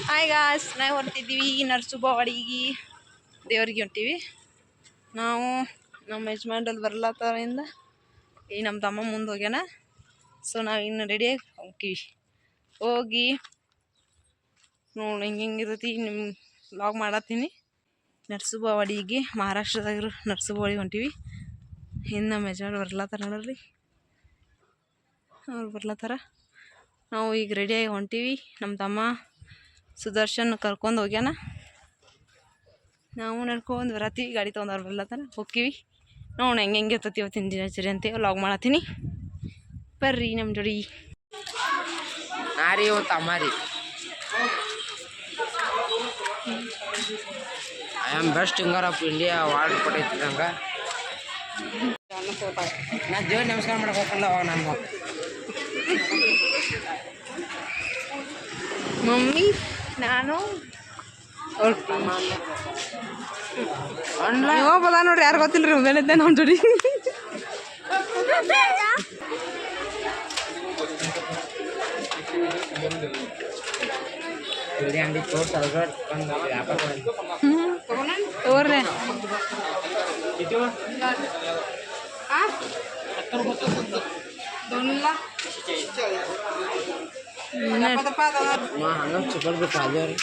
Hi guys, ನಾವು ಹೊರಟಿದ್ದೀವಿ ನರಸುಬವಾಡಿಗೆ ದೇವ್ರಿಗೆ ಹೊಂಟೀವಿ. ನಾವು ನಮ್ಮ ಯಜಮಾನ್ರಲ್ಲಿ ಬರ್ಲತ್ತರಿಂದ ಈ ನಮ್ಮ ತಮ್ಮ ಮುಂದೆ ಹೋಗ್ಯಾನ. ಸೊ ನಾವು ಇನ್ನು ರೆಡಿಯಾಗಿ ಹೋಗ್ತೀವಿ. ಹೋಗಿ ನೋಡಿ ಹಿಂಗಿರ್ತೈತಿ ನಿಮ್ಮ ವ್ಲಾಗ್ ಮಾಡತ್ತೀನಿ. ನರಸುಬವಾಡಿಗೆ ಮಹಾರಾಷ್ಟ್ರದಾಗಿರೋ ನರಸುಬವಾಡಿಗೆ ಹೊಂಟೀವಿ. ಹಿಂದೆ ನಮ್ಮ ಯಜಮಾನ್ ಬರ್ಲತ್ತಾರ ನೋಡ್ರಿ, ಅವ್ರು ಬರ್ಲತ್ತಾರ. ನಾವು ಈಗ ರೆಡಿಯಾಗಿ ಹೊಂಟೀವಿ. ನಮ್ಮ ತಮ್ಮ ಸುದರ್ಶನ್ ಕರ್ಕೊಂಡು ಹೋಗ್ಯಾನ. ನಾವು ನಡ್ಕೊಂಡು ಬರತ್ತೀವಿ. ಗಾಡಿ ತೊಗೊಂಡವ್ರು ಬರ್ಲತ್ತಾರ, ಹೋಗ್ತೀವಿ. ನೋಡೋಣ ಹೆಂಗೆ ಇರ್ತೈತಿ ಇವತ್ತಿನ ದಿನಚರಿ ಅಂತ ವ್ಲಾಗ್ ಮಾಡತ್ತೀನಿ. ಬರ್ರಿ ನಮ್ಮ ಜೋಡಿ. ನಾರಿ ತಮ್ಮಾರಿ I am best singer of India award ಕೊಟ್ಟೈತಿ ನಂಗೆ. ನಾ ದೇವ್ರ ನಮಸ್ಕಾರ ಮಾಡಕ್ಕೆ ಹೋಗಲ್ಲ ಅವಾಗ ನಾನು ಮಮ್ಮಿ ನಾನು ಹೋಗ್ಬೋದ ನೋಡ್ರಿ. ಯಾರು ಗೊತ್ತಿಲ್ಲ ರೀ, ಮೊಬೈಲಿದ್ದೆ ನಮ್ಮ ಜೋಡಿ. ಅಂಗಡಿ ತೋರ್ಸಲ್ರಿ ತೋರ್ರೆ ಹಂಗ ಚಪ್ಪಲ್ ಬಿಟ್ಟು ಅದೇವ್ರಿ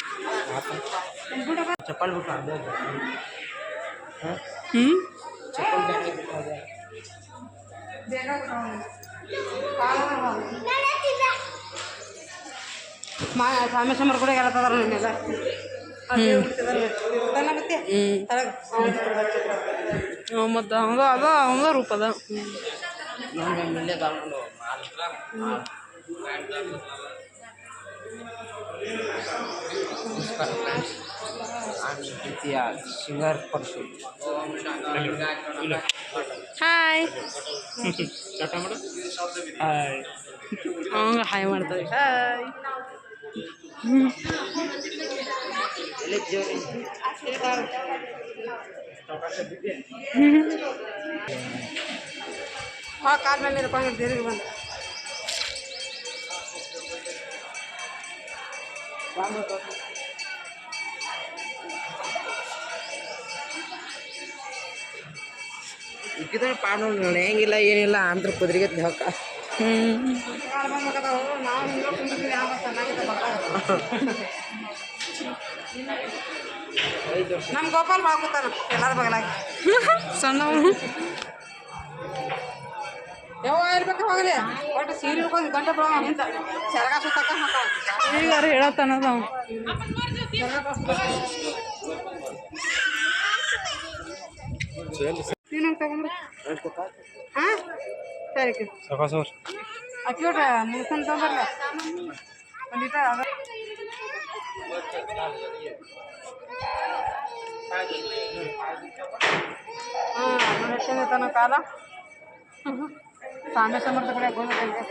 ಚಪ್ಪಲ್ ಬಿಟ್ಟು ಅದೇ ಚಪ್ಪಲ್ ಬಿಟ್ಟು ಅದೇ ರಾಮೇಶ್ವರ ಕೂಡ ಹೇಳ್ತದಾರ ನಿನ್ನೆಲ್ಲ. ಮತ್ತು ಹಂಗ ಅದ ಹಂಗ ರೂಪ ಅದ. ಸಿಂಗರ್ ಪರ್ಸು ಹಾಯ್ ಹಂಗ ಹಾಯ್ ಮಾಡ್ತಾರೆ. ಹಾಯ್ ಕಾರ್ ಮೇಲೆ ಇರ್ಕೊಂಡು ತಿರುಗಿ ಬಂದ ಇಕ್ಕಿದ್ರೆ ಪಾಡು ಹೆಂಗಿಲ್ಲ ಏನಿಲ್ಲ ಅಂದ್ರ ಕುದ್ರಿಗೆ ಹೊಕ್ಕ. ನಮ್ಮ ಗೋಪಾಲ್ ಬಾಕುತ್ತಾನ ಎಲ್ಲಾರ ಬಗಲಾಗಿ ಸಣ್ಣವು ಯಾವ ಇರ್ಬೇಕು ಹೋಗಲಿ. ಒಟ್ಟು ಸೀರೆ ಹಿಡ್ಕೊಂಡು ಗಂಟೆ ಬರೋಣ ನಿಂತ ಸೆರಗ ಸುತ್ತಕ್ಕ ಈಗಾರು ಹೇಳತ್ತಾನದ ನಾವು. ನೀನು ತಗೊಂಡ್ರಿ ಹಾಂ ಸರಿ ಅಕ್ಕಿ ಒಟ್ಟ ಮುಗಿಸ್ಕೊಂಡು ತಗೊಂಬರ್ಲ ಒಂದಿಟ ಅದ. ಹಾಂ ತನ್ನ ಕಾಲ ಸಾಮೆ ಸಮರ್ಥ ಕಡೆ ಗೋದಂಗೆ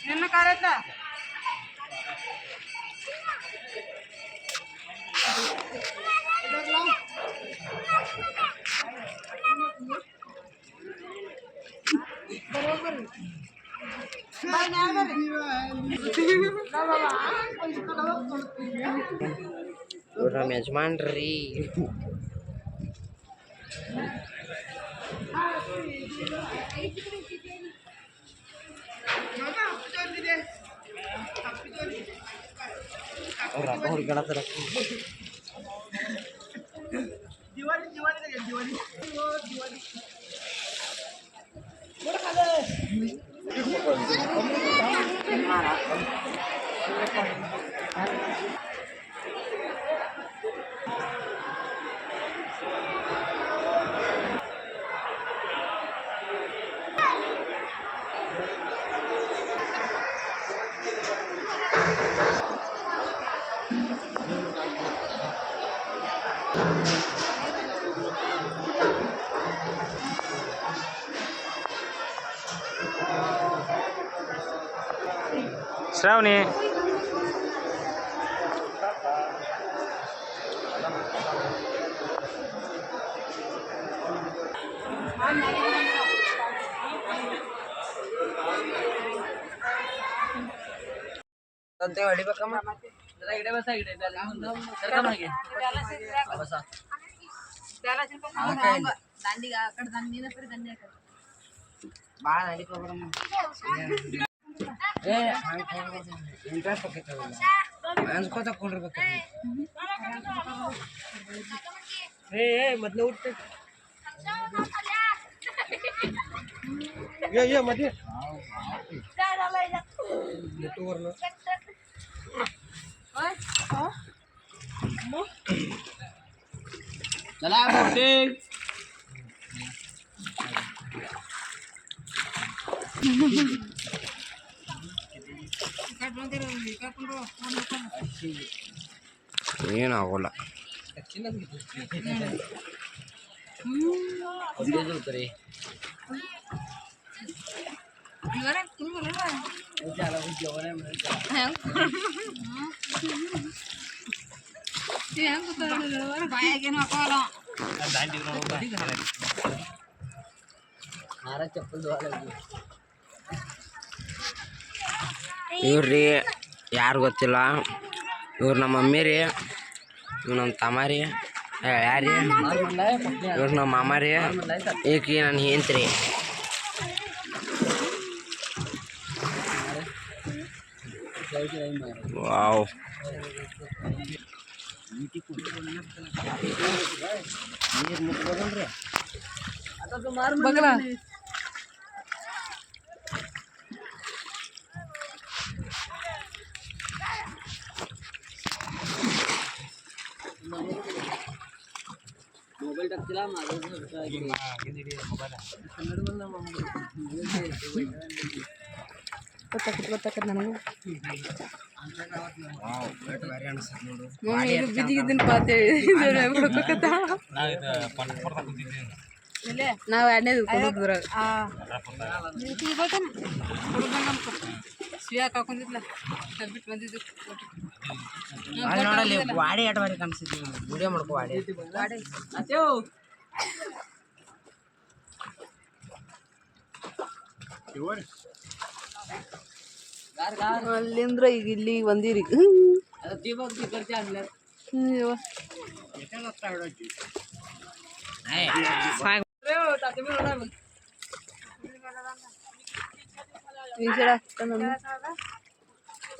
ನಿನ್ನ ಕಾರ ಐತ ನಮ್ಮ ಯಜಮಾನ್ರಿ ಅವ್ರ ಅಪ್ಪ ಹುಡುಗಾಡತ್ತಾರ. ಶ್ರಾವಣಿ ತಂತೆ ಹೊಡಿಬೇಕಮ್ಮ ಭಾಳ ನಡಿಕೋಬಿಡಮ್ಮ ಏ ಇಂಟ್ರೆಸ್ಟ್ ಅನ್ಸ್ಕೋತ ಕುಂಡಿರ್ಬೇಕು ಮೊದ್ಲು ಹುಟ್ಟು ಮದ್ವೆ चला बोटे ಏನಾಗೋಲ್ಲ ಇವ್ರಿ ಯಾರು ಗೊತ್ತಿಲ್ಲ ಇವ್ರು ನಮ್ಮ ಮಮ್ಮಿ ರೀ ಇವ್ರು ನಮ್ಮ ತಮ್ಮ ರೀ ಯಾರಿ ಇವ್ರು ನಮ್ಮ ಮಾಮ ರೀ ಈಕಿ ನನ್ನ ಹೆಂಡ್ತಿ ರೀ ವಾವ್ ಮೊಬೈಲ್ ಟಚ್ಚಿಲ್ಲ ಗೊತ್ತಾಕತ್ ನನಗೂ ಬಿದ್ದಿಗಿದ್ದೀನಿ ಪಾತೆ ನಾವು ಎರಡನೇದು ಶಿವ್ಯಾಕ ಹಾಕೊಂಡಿದ್ಲ ಬಿಟ್ಟು ಬಂದಿದ್ದು ನೋಡಲ್ಲಿ ವಾಡಿ ಆಟ ಮಾಡಿ ಕಾಣಿಸ್ತಿದ್ವಿ ವಿಡಿಯೋ ಮಾಡ್ಕೋ ವಾಡಿ ಅಲ್ಲಿಂದ್ರ ಈಗ ಇಲ್ಲಿ ಬಂದಿರಿ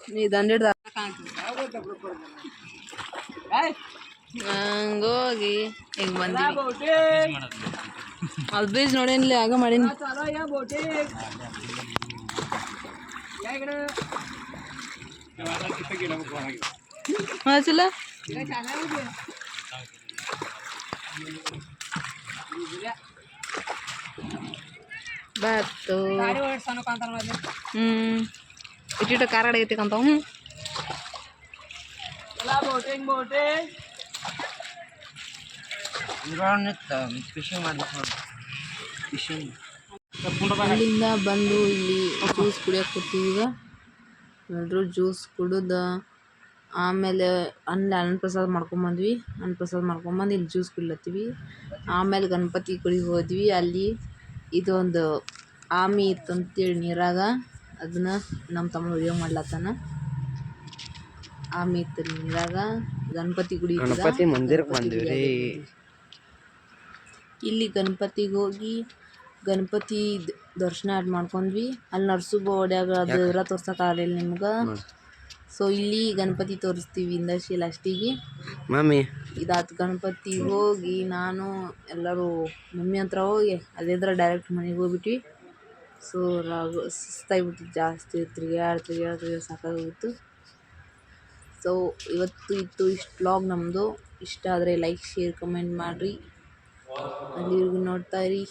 ನೀ ದಂಡಿಡ್ದ ಹಂಗೋಗಿ ಹಿಂಗ ಬಂದಿ ಅದು ಬೀಜ ನೋಡೇನಿಲ್ಲ ಆಗ ಮಾಡೀನಿ ಚಲ ಬಾತು ಇಟ್ಟಿಟ ಕಾರ ಆಗೈತಿ ಕಂತ ಅಲ್ಲಿಂದ ಬಂದು ಇಲ್ಲಿ ಜ್ಯೂಸ್ ಕುಡಿಯೋಕೆ ಕೂತೀವಿ ಈಗ ಎಲ್ಲರೂ ಜ್ಯೂಸ್ ಕುಡಿದ ಆಮೇಲೆ ಅನ್ನಪ್ರಸಾದ ಮಾಡ್ಕೊಂಬಂದ್ವಿ ಅನ್ನಪ್ರಸಾದ ಮಾಡ್ಕೊಂಬಂದು ಇಲ್ಲಿ ಜ್ಯೂಸ್ ಕುಡಿಲತ್ತೀವಿ ಆಮೇಲೆ ಗಣಪತಿ ಗುಡಿಗೆ ಹೋದ್ವಿ ಅಲ್ಲಿ ಇದೊಂದು ಆಮಿ ಇತ್ತಂತೇಳಿ ನೀರಾಗ ಅದನ್ನ ನಮ್ಮ ತಮ್ಮ ವಿಡಿಯೋ ಮಾಡ್ಲತ್ತಾನ ಆಮಿ ಇತ್ತು ನೀರಾಗ ಗಣಪತಿ ಗುಡಿ ಮಂದಿರಕ್ಕೆ ಬಂದ್ವಿ ಇಲ್ಲಿ ಗಣಪತಿಗೆ ಹೋಗಿ ಗಣಪತಿ ದರ್ಶನ ಮಾಡ್ಕೊಂಡ್ವಿ ಅಲ್ಲಿ ನರಸೂಬ ಒಡ್ಯಾಗ ದೇವ್ರ ತೋರ್ಸಕ್ಕಾಗಲಿಲ್ಲ ನಿಮ್ಗೆ ಸೊ ಇಲ್ಲಿ ಗಣಪತಿ ತೋರಿಸ್ತೀವಿ ಇಂದ ಲಾಸ್ಟಿಗೆ ಮಮ್ಮಿ ಇದಾತು ಗಣಪತಿ ಹೋಗಿ ನಾನು ಎಲ್ಲರೂ ಮಮ್ಮಿ ಹತ್ರ ಹೋಗಿ ಅಲ್ಲಿಂದ ಡೈರೆಕ್ಟ್ ಮನೆಗೆ ಹೋಗ್ಬಿಟ್ವಿ ಸೊ ಸುಸ್ತಾಗ್ಬಿಟ್ಟು ಜಾಸ್ತಿ ತಿರ್ಗಾಡಿ ಸಾಕಾಗೋಗಿತ್ತು ಸೊ ಇವತ್ತು ಇತ್ತು ಇಷ್ಟು ವ್ಲಾಗ್ ನಮ್ಮದು ಇಷ್ಟ ಆದರೆ ಲೈಕ್ ಶೇರ್ ಕಮೆಂಟ್ ಮಾಡಿರಿ ಅಲ್ಲಿವರೆಗೂ ನೋಡ್ತಾ ಇರಿ.